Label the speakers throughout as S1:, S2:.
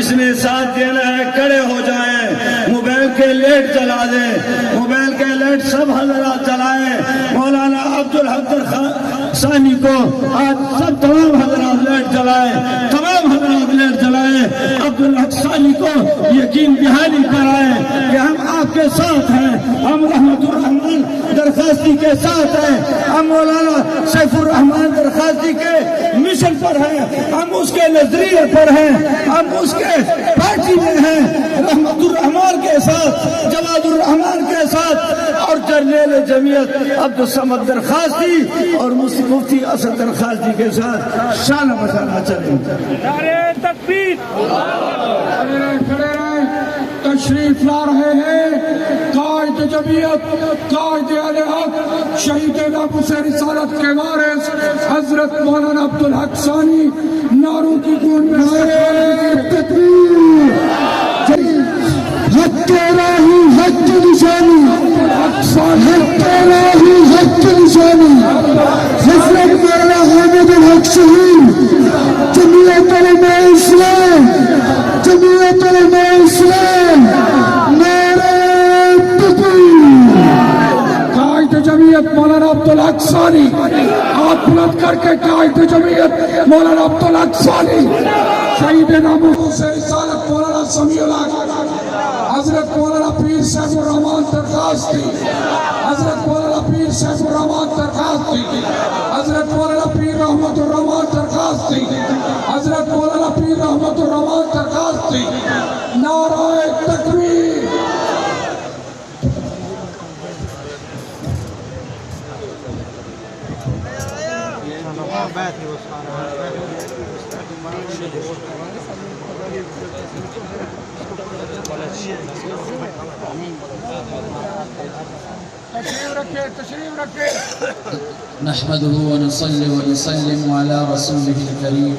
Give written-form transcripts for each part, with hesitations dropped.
S1: جس نے ساتھ دینا ہے کھڑے ہو جائیں، موبائل کے لیٹ جلا دیں، موبائل کے لیٹ سب حضرات جلائیں۔ مولانا عبدالحق ثانی کو آج سب تمام حضرات لیٹ جلائیں، تمام حضرات لیٹ جلائیں۔ عبدالحق ثانی کو یقین دہانی کرائیں کہ ہم آپ کے ساتھ ہیں، ہم رحمت الرحمان درخواستی کے ساتھ ہیں، ہم مولانا سیف الرحمان درخواستی کے مشن پر ہیں، ہم اس کے نظریے پر ہیں، ہم اس کے پارٹی میں ہیں، رحمت الرحمان کے ساتھ، جواد الرحمان کے ساتھ، اور جرنیل جمعیت عبدالصمد درخواستی اور مفتی اسد درخواستی کے ساتھ شانہ بشانہ چلیں۔
S2: نعرہ تکبیر! کھڑے رہیں، تشریف لا رہے ہیں قائد جمعیت، قائد اہل حق، شہید ناموس رسالت کے وارث حضرت مولانا عبدالحق ثانی، نعروں کی گونج میں نعرہ تکبیر! حق کے راہی حق کی نشانی، حق کے راہی حق کی نشانی، حضرت مولانا حامد الحق شہید، جمعیت علماء اسلام، جمعیت علماء اسلام، نعرہ تکبیر! قائد جمعیت مولانا عبدالحق ثانی، آپ بلند کر کے قائد جمعیت مولانا عبدالحق ثانی، شہید ناموس رسالت مولانا سمیع الحق، حضرت مولانا پیر سیف الرحمان درخواستی، حضرت مولانا پیر سیف الرحمان درخواستی، حضرت مولانا پیر رحمت الرحمان درخواستی، حضرت مولانا پیر رحمت الرحمان درخواستی، نعرہ تکبیر! تشریف رکھے
S3: نحمده ونصلي ونسلم على رسوله الكريم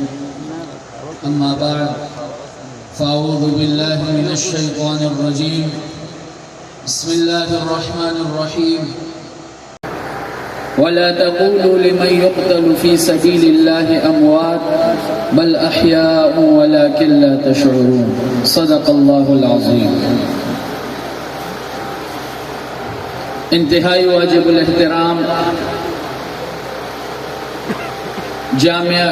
S3: أما بعد فأعوذ بالله من الشيطان الرجيم بسم الله الرحمن الرحيم ولا تقولوا لمن يقتل في سبيل الله أموات بل أحياء ولكن لا تشعرون صدق الله العظيم۔ انتہائی واجب الاحترام جامعہ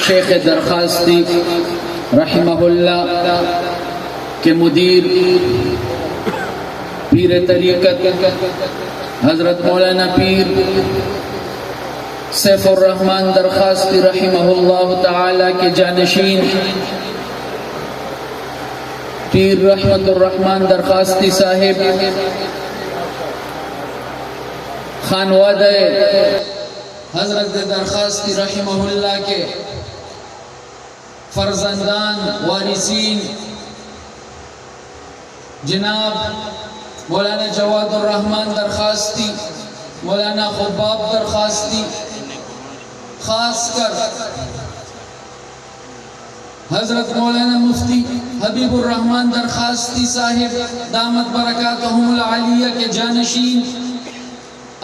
S3: شیخ درخواستی رحمہ اللہ کے مدیر پیر طریقت حضرت مولانا پیر سیف الرحمان درخواستی رحمہ اللہ تعالی کے جانشین پیر رحمت الرحمان درخواستی صاحب، خانوادہ حضرت درخواستی رحمہ اللہ کے فرزندان وارثین جناب مولانا جواد الرحمان درخواستی، مولانا خباب درخواستی، خاص کر حضرت مولانا مفتی حبیب الرحمان درخواستی صاحب دامت برکاتہم العالیہ کے جانشین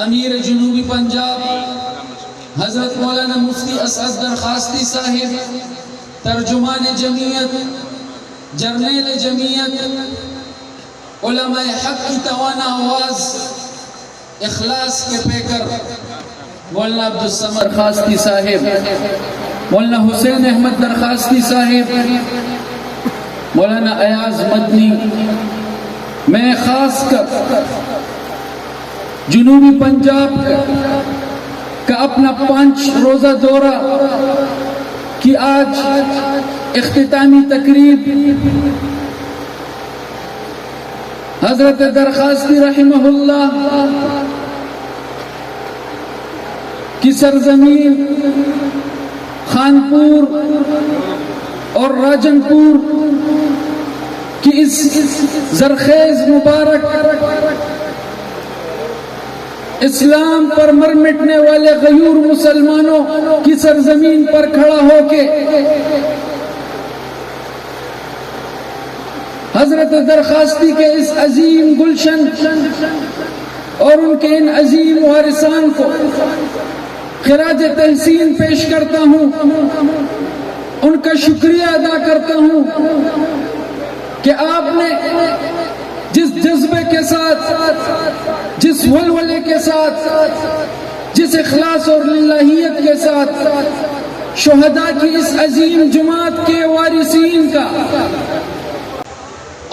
S3: امیر جنوبی پنجاب حضرت مولانا مفتی اسد درخواستی صاحب، ترجمان جمعیت، جرنیل جمعیت، علماء حق کی توانا آواز، اخلاص کے پیکر مولانا عبدالصمد درخواستی صاحب، مولانا حسین احمد درخواستی صاحب، مولانا ایاز مدنی، میں خاص کر جنوبی پنجاب کا اپنا 5 روزہ دورہ کی آج اختتامی تقریب حضرت درخواستی رحمہ اللہ کی سرزمین خانپور اور راجنپور کی اس زرخیز مبارک اسلام پر مر مٹنے والے غیور مسلمانوں کی سرزمین پر کھڑا ہو کے حضرت درخواستی کے اس عظیم گلشن اور ان کے ان عظیم وارثان کو خراج تحسین پیش کرتا ہوں، ان کا شکریہ ادا کرتا ہوں کہ آپ نے جس جذبے کے ساتھ، جس ولولے کے ساتھ، جس اخلاص اور للہیت کے ساتھ شہداء کی اس عظیم جماعت کے وارثین کا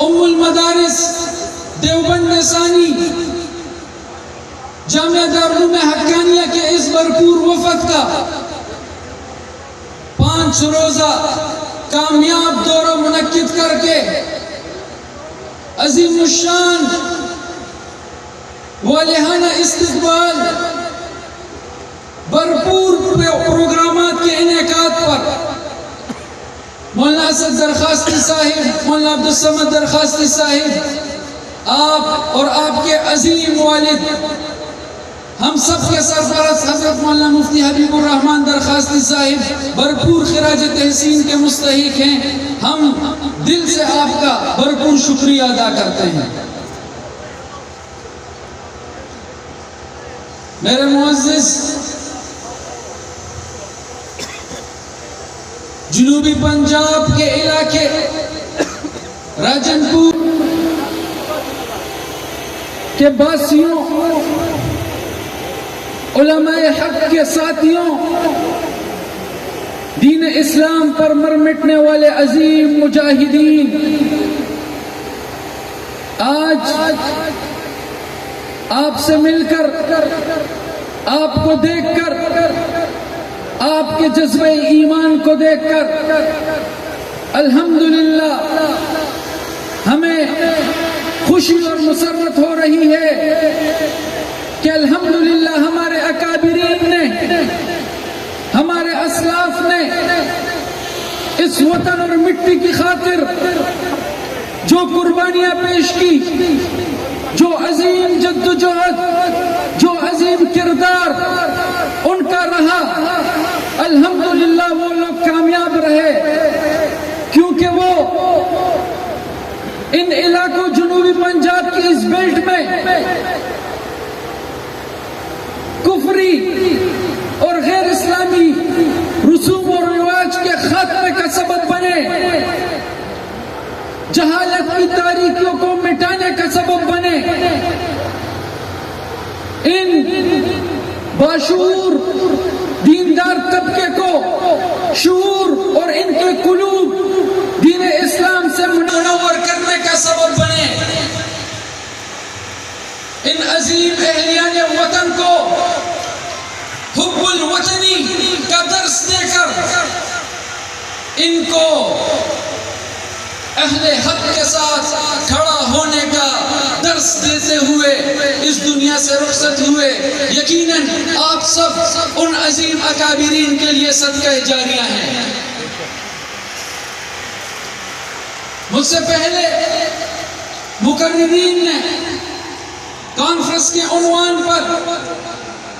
S3: ام المدارس دیوبند ثانی جامعہ دارالعلوم حقانیہ کے اس بھرپور وفد کا 5 روزہ کامیاب دورہ منعقد کر کے عظیم الشان والہانہ استقبال بھرپور پروگرامات کے انعقاد پر مولانا اسد درخواستی صاحب، مولانا عبدالصمد درخواستی صاحب، آپ اور آپ کے عظیم والد، ہم سب کے سرپرست حضرت مولانا مفتی حبیب الرحمان درخواستی صاحب بھرپور خراج تحسین کے مستحق ہیں۔ ہم دل سے آپ کا بھرپور شکریہ ادا کرتے ہیں۔ میرے معزز جنوبی پنجاب کے علاقے راجن پور کے باسیوں، علماء حق کے ساتھیوں، دین اسلام پر مر مٹنے والے عظیم مجاہدین، آج آپ سے مل کر، آپ کو دیکھ کر، آپ کے جذبہ ایمان کو دیکھ کر الحمدللہ ہمیں خوشی اور مسرت ہو رہی ہے کہ الحمدللہ ہمارے اکابرین نے، ہمارے اسلاف نے اس وطن اور مٹی کی خاطر جو قربانیاں پیش کی، جو عظیم جدوجہد، جو عظیم کردار ان کا رہا، الحمدللہ وہ لوگ کامیاب رہے، کیونکہ وہ ان علاقوں جنوبی پنجاب کی اس بیلٹ میں کفری اور غیر اسلامی رسوم اور رواج کے خاتمے کا سبب بنے، جہالت کی تاریکیوں کو مٹانے کا سبب بنے، ان باشعور دیندار طبقے کو شعور اور ان کے قلوب دین اسلام سے منور کرنے کا سبب بنے، ان عظیم اہلیان وطن کو حب الوطنی کا درس دے کر ان کو اہل حق کے ساتھ کھڑا ہونے کا درس دیتے ہوئے اس دنیا سے رخصت ہوئے۔ یقیناً آپ سب ان عظیم اکابرین کے لیے صدقہ جاریہ ہیں۔ مجھ سے پہلے مقررین نے کانفرنس کے عنوان پر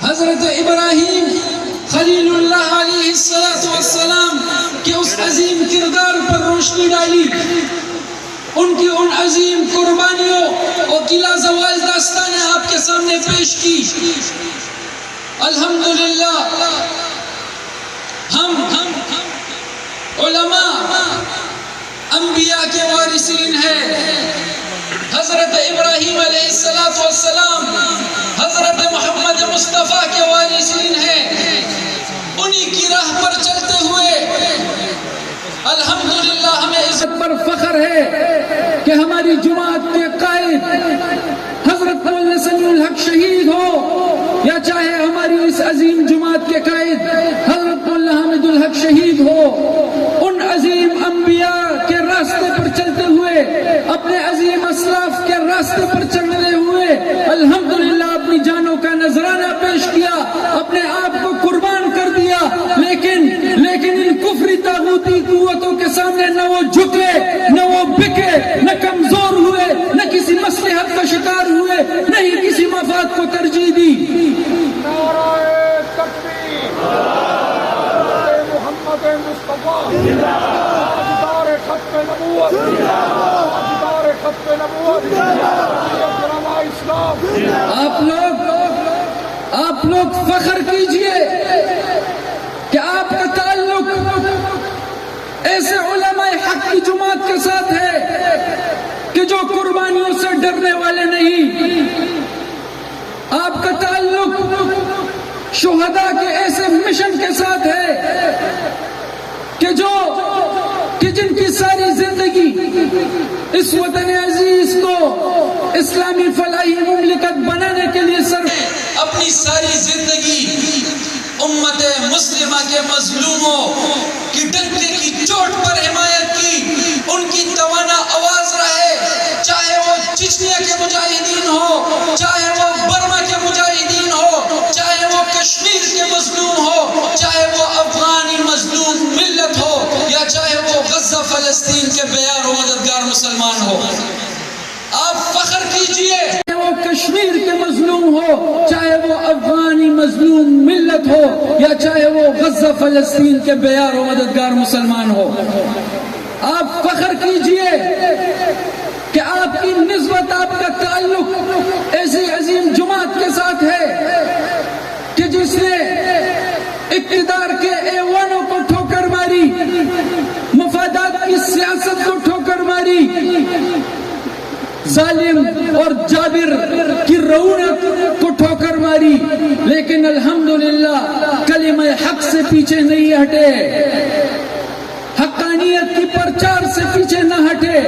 S3: حضرت ابراہیم خلیل اللہ علیہ السلام کے اس عظیم کردار پر روشنی ڈالی، ان کی ان عظیم قربانیوں اور قلعہ زوال داستانیں آپ کے سامنے پیش کی۔ الحمدللہ ہم علماء انبیاء کے وارثین ہیں۔ حضرت ابراہیم علیہ السلام حضرت محمد مصطفیٰ کے وارثین ہیں۔ انہی کی راہ پر چلتے ہوئے الحمدللہ ہمیں اس پر فخر ہے کہ ہماری جماعت کے قائد حضرت مولانا سمیع الحق شہید ہو، یا چاہے ہماری اس عظیم جماعت کے قائد حضرت مولانا حامد الحق شہید ہو، ان عظیم انبیاء کے راستے پر چلتے ہوئے، اپنے عظیم اسلاف کے راستے پر چلتے ہوئے الحمدللہ اپنی جانوں کا نذرانہ پیش کیا، اپنے آپ کو قربان کر دیا، لیکن ان کفری طاغوتی قوتوں کے سامنے نہ وہ جھکے، نہ وہ بکے، نہ کمزور ہوئے، نہ کسی مصلحت کا شکار ہوئے، نہ ہی کسی مفاد کو ترجیح دی۔
S4: نعرہ تکبیر، نعرہ محمد مصطفیٰ، تاجدار ختم نبوت، تاجدار ختم نبوت، علماء اسلام۔
S3: آپ لوگ فخر کیجئے کہ آپ کا تعلق ایسے علماء حق کی جماعت کے ساتھ ہے ڈرنے والے نہیں. آپ کا تعلق شہداء کے ایسے مشن کے ساتھ ہے کہ جن کی ساری زندگی اس وطن عزیز کو اسلامی فلاحی مملکت بنانے کے لیے صرف
S5: اپنی ساری زندگی امت مسلمہ کے مظلوموں کی ڈنکے کی چوٹ پر حمایت کی، ان کی توانا آواز رہے، چاہے وہ چچنیا کے مجاہدین ہو، چاہے وہ برما کے مجاہدین ہو، چاہے وہ کشمیر کے مظلوم ہو، چاہے وہ افغانی مظلوم ملت ہو، یا چاہے وہ غزہ فلسطین کے بیار و مددگار مسلمان ہو. آپ فخر کیجئے.
S3: وہ کشمیر کے مظلوم ہو، چاہے وہ افغانی مظلوم ملت ہو، یا چاہے وہ غزہ فلسطین کے بیار و مددگار مسلمان ہو. آپ فخر کیجئے کہ آپ کی نسبت، آپ کا تعلق ایسی عظیم جماعت کے ساتھ ہے کہ جس نے اقتدار کے ایوانوں کو ٹھوکر ماری، مفادات کی سیاست کو ٹھوکر ماری، ظالم اور جابر کی رونق کو ٹھوکر ماری، لیکن الحمدللہ کلمہ حق سے پیچھے نہیں ہٹے، حقانیت کی پرچار سے پیچھے نہ ہٹے،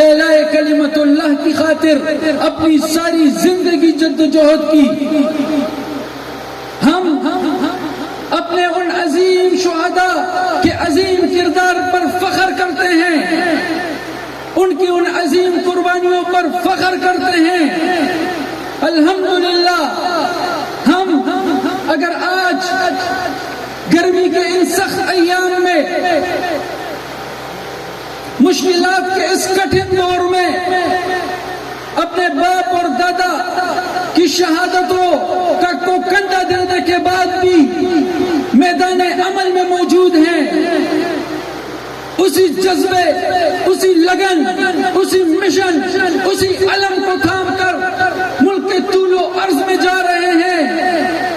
S3: اعلاء کلمت اللہ کی خاطر اپنی ساری زندگی جدوجہد کی. ہم اپنے ان عظیم شہداء کے عظیم کردار پر فخر کرتے ہیں، ان کی ان عظیم قربانیوں پر فخر کرتے ہیں. الحمدللہ ہم اگر آج گرمی کے ان سخت ایام میں، مشکلات کے اس کٹھن دور میں، اپنے باپ اور دادا کی شہادتوں کو کندھا دینے کے بعد بھی میدان عمل میں موجود ہیں، اسی جذبے، اسی لگن، اسی مشن، اسی علم کو تھام کر ملک کے طول و عرض میں جا رہے ہیں،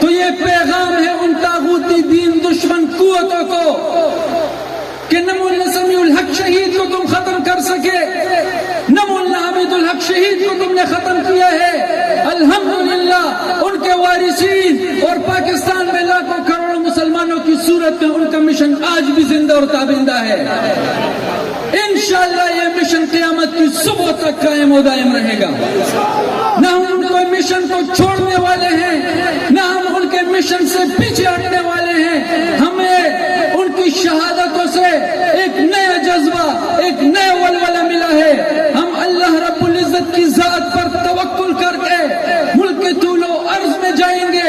S3: تو یہ پیغام ہے ان طاغوتی دین دشمن قوتوں کو کہ نہ مولانا سمیع الحق شہید کو تم ختم کر سکے، نہ مولانا حمید الحق شہید کو تم نے ختم کیا ہے. الحمدللہ ان کے وارثین اور پاکستان میں لاکھوں کروڑوں مسلمانوں کی صورت میں ان کا مشن آج بھی زندہ اور تابندہ ہے. انشاءاللہ یہ مشن قیامت کی صبح تک قائم و دائم رہے گا. نہ ہم ان کو مشن کو چھوڑنے والے ہیں، نہ ہم ان کے مشن سے پیچھے ہٹنے والے ہیں. ہمیں ان کی شہادتوں سے ایک نیا جذبہ، ایک نیا ولولہ ملا ہے. ہم اللہ رب العزت کی ذات پر توکل کر کے ملک کے طول و عرض میں جائیں گے،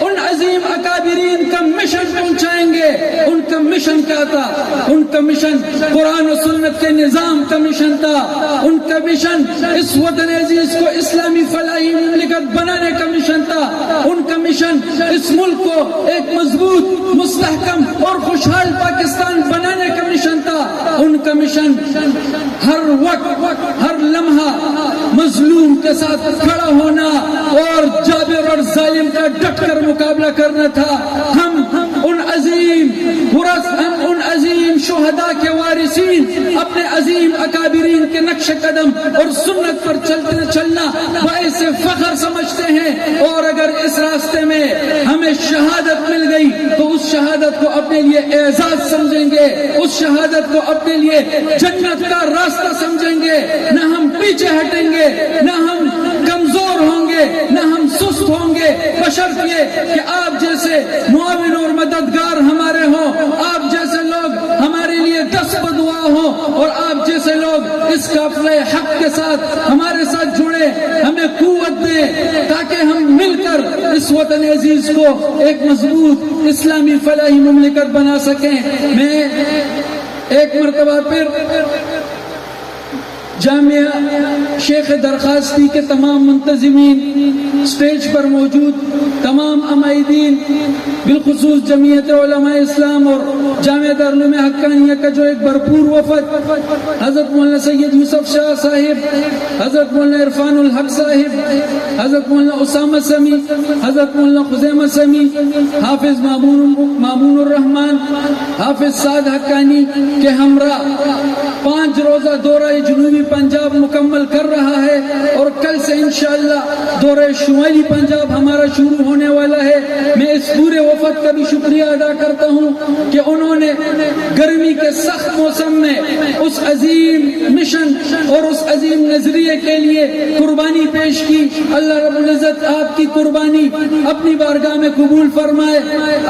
S3: ان عظیم اکابرین کا مشن پہنچائیں گے. ان کا مشن کیا تھا؟ ان کا مشن قرآن و سنت کے نظام کا مشن تھا. ان کا مشن اس وطن عزیز کو اسلامی فلاحی مملکت بنانے کا مشن تھا. ان کا مشن اس ملک کو ایک مضبوط، مستحکم اور خوشحال پاکستان بنانے کا مشن تھا. ان کا مشن ہر وقت، ہر لمحہ مظلوم کے ساتھ کھڑا ہونا اور جابر اور ظالم کا ڈٹ کر مقابلہ کرنا تھا. ہم ان عظیم شہداء کے وارثین، اپنے عظیم اکابرین کے نقش قدم اور سنت پر چلنا باعث فخر سمجھتے ہیں. اور اگر اس راستے میں ہمیں شہادت مل گئی تو اس شہادت کو اپنے لیے اعزاز سمجھیں گے، اس شہادت کو اپنے لیے جنت کا راستہ سمجھیں گے. نہ ہم پیچھے ہٹیں گے، نہ ہم کمزور ہوں گے، نہ ہم سست ہوں گے، بشرط یہ کہ آپ جیسے معاون اور مددگار ہمارے ہوں، آپ جیسے لوگ ہمارے لیے دست بدعا ہوں، اور آپ جیسے لوگ اس قافلہ حق کے ساتھ ہمارے ساتھ جڑے، ہمیں قوت دیں تاکہ ہم مل کر اس وطن عزیز کو ایک مضبوط اسلامی فلاحی مملکت بنا سکیں. میں ایک مرتبہ پھر جامعہ شیخ درخواستی کے تمام منتظمین، سٹیج پر موجود تمام عمائدین، بالخصوص جمعیت علماء اسلام اور جامعہ دارالعلوم حقانیہ کا جو ایک بھرپور وفد، حضرت مولانا سید یوسف شاہ صاحب، حضرت مولانا عرفان الحق صاحب، حضرت مولانا اسامہ سمی، حضرت مولانا خزیمہ سمی، حافظ مامون الرحمان، حافظ سعد حقانی کے ہمراہ 5 روزہ دورہ جنوبی پنجاب مکمل کر رہا انشاءاللہ دورہ شمالی پنجاب ہمارا شروع ہونے والا ہے. میں اس پورے وفد کا بھی شکریہ ادا کرتا ہوں کہ انہوں نے گرمی کے سخت موسم میں اس عظیم مشن اور اس عظیم نظریے کے لیے قربانی پیش کی. اللہ رب العزت آپ کی قربانی اپنی بارگاہ میں قبول فرمائے.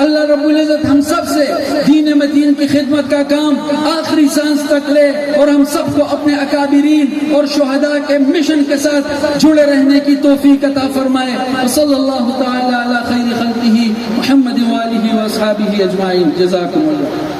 S3: اللہ رب العزت ہم سب سے دین مدین کی خدمت کا کام آخری سانس تک لے اور ہم سب کو اپنے اکابرین اور شہداء کے مشن کے ساتھ جڑے رہنے کی توفیق عطا فرمائے. صلی اللہ تعالی علی خیر خلقہ محمد وآلہ واصحابہ اجمعین. جزاکم اللہ.